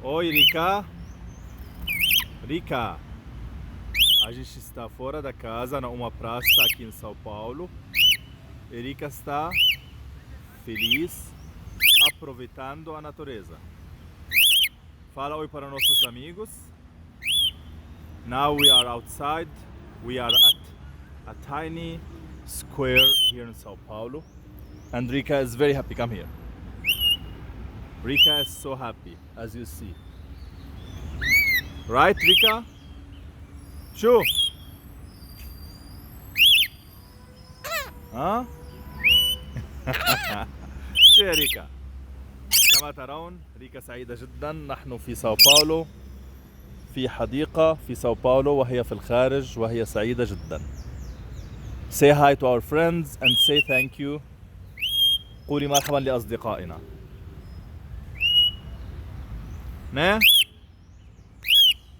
Oi, Rica. Rica. A gente está fora da casa, numa praça aqui em São Paulo. E Rica está feliz, aproveitando a natureza. Fala oi para nossos amigos. Now we are outside. We are at a tiny square here in São Paulo. And Rica is very happy. Come here. Rica is so happy, as you see. Right, Rica? شو؟ ها؟ شو يا ريكا؟ كما ترون ريكا سعيدة جدا. نحن في ساو باولو، في حديقة في ساو باولو، وهي في الخارج، وهي سعيدة جدا. Say hi to our friends and say thank you. قولي مرحبا لأصدقائنا. نه؟